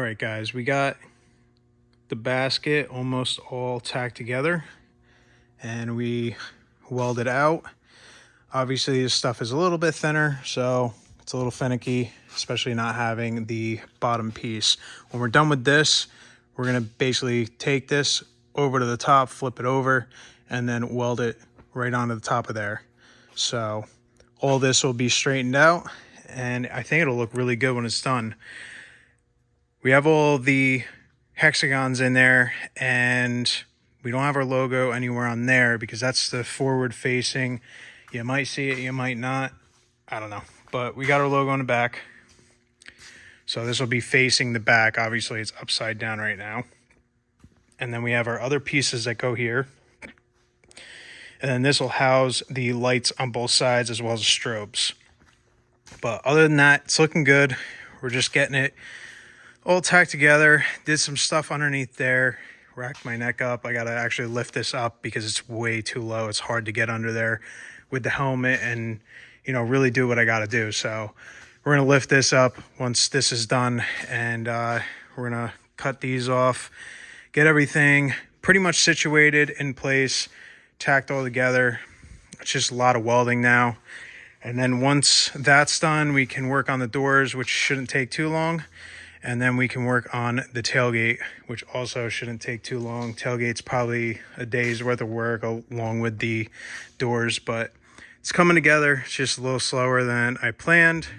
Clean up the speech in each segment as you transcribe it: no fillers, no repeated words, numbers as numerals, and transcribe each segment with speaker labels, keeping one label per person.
Speaker 1: right, guys, we got the basket almost all tacked together and we welded out. Obviously this stuff is a little bit thinner, so it's a little finicky, especially not having the bottom piece. When we're done with this, we're gonna basically take this over to the top, flip it over, and then weld it right onto the top of there. So all this will be straightened out, and I think it'll look really good when it's done. We have all the hexagons in there, and we don't have our logo anywhere on there because that's the forward facing. You might see it, you might not, I don't know, but we got our logo on the back. So this will be facing the back. Obviously it's upside down right now. And then we have our other pieces that go here. And then this will house the lights on both sides as well as the strobes. But other than that, it's looking good. We're just getting it all tacked together. Did some stuff underneath there. Racked my neck up. I gotta actually lift this up because it's way too low. It's hard to get under there with the helmet and, you know, really do what I gotta do. So we're gonna lift this up once this is done, and we're gonna cut these off, get everything pretty much situated in place, tacked all together. It's just a lot of welding now. And then once that's done, we can work on the doors, which shouldn't take too long. And then we can work on the tailgate, which also shouldn't take too long. Tailgate's probably a day's worth of work along with the doors, but it's coming together. It's just a little slower than I planned.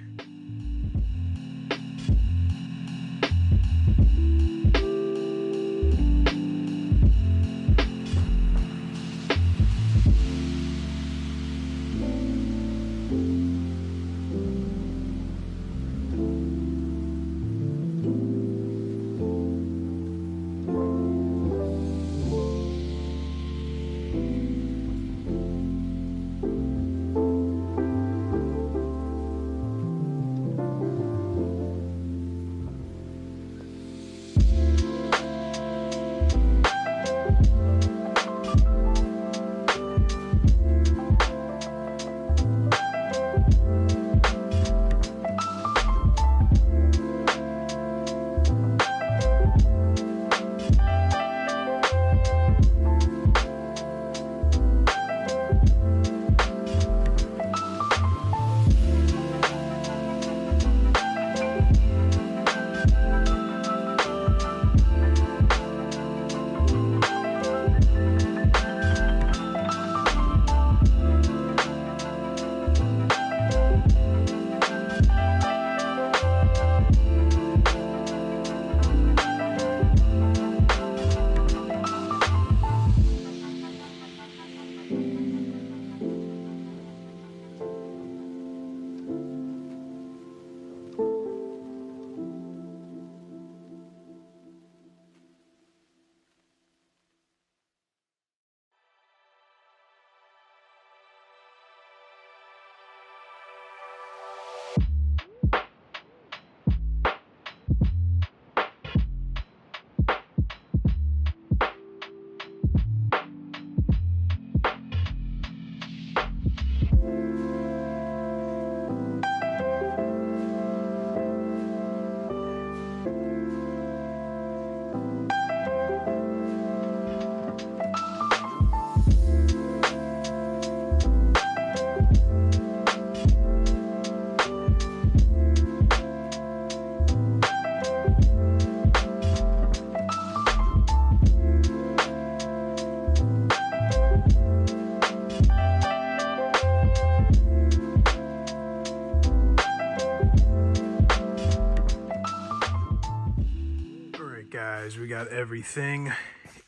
Speaker 1: Guys, we got everything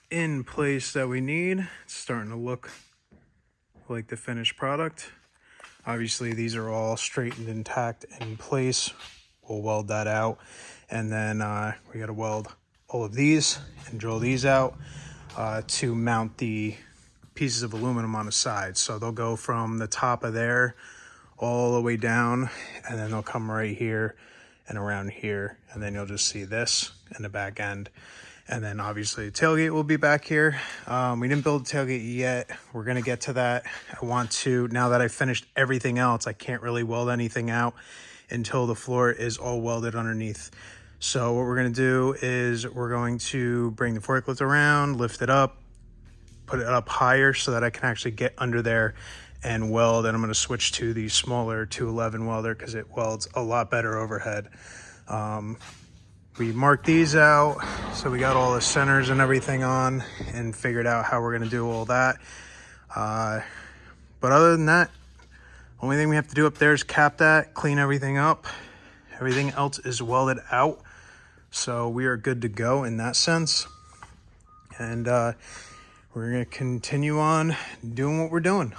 Speaker 1: in place that we need. It's starting to look like the finished product. Obviously these are all straightened and tacked in place. We'll weld that out, and then we got to weld all of these and drill these out to mount the pieces of aluminum on the side. So they'll go from the top of there all the way down, and then they'll come right here and around here, and then you'll just see this in the back end. And then obviously the tailgate will be back here. We didn't build the tailgate yet. We're gonna get to that. I want to, now that I've finished everything else, I can't really weld anything out until the floor is all welded underneath. So what we're going to do is we're going to bring the forklift around, lift it up, put it up higher so that I can actually get under there and weld. And I'm going to switch to the smaller 211 welder because it welds a lot better overhead. We marked these out, so we got all the centers and everything on and figured out how we're going to do all that. But other than that, only thing we have to do up there is cap that, clean everything up. Everything else is welded out, so we are good to go in that sense. And we're going to continue on doing what we're doing.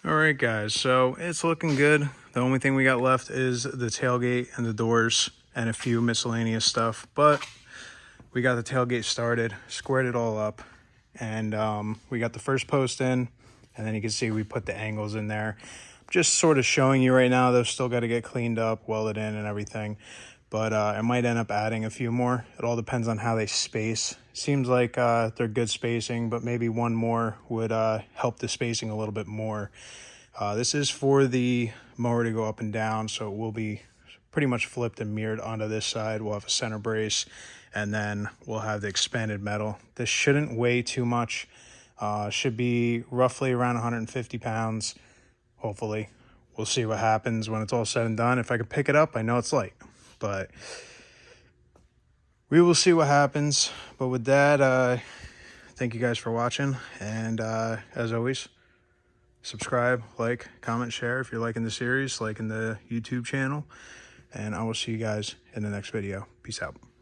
Speaker 1: All right, guys, so it's looking good. The only thing we got left is the tailgate and the doors and a few miscellaneous stuff, but we got the tailgate started, squared it all up, and we got the first post in, and then you can see we put the angles in there. Just sort of showing you right now, those still got to get cleaned up, welded in and everything, but I might end up adding a few more. It all depends on how they space. Seems like they're good spacing, but maybe one more would help the spacing a little bit more. This is for the mower to go up and down, so it will be pretty much flipped and mirrored onto this side. We'll have a center brace, and then we'll have the expanded metal. This shouldn't weigh too much. Should be roughly around 150 pounds, hopefully. We'll see what happens when it's all said and done. If I can pick it up, I know it's light, but we will see what happens. But with that, thank you guys for watching, and as always, subscribe, like, comment, share if you're liking the series, liking the YouTube channel, and I will see you guys in the next video. Peace out.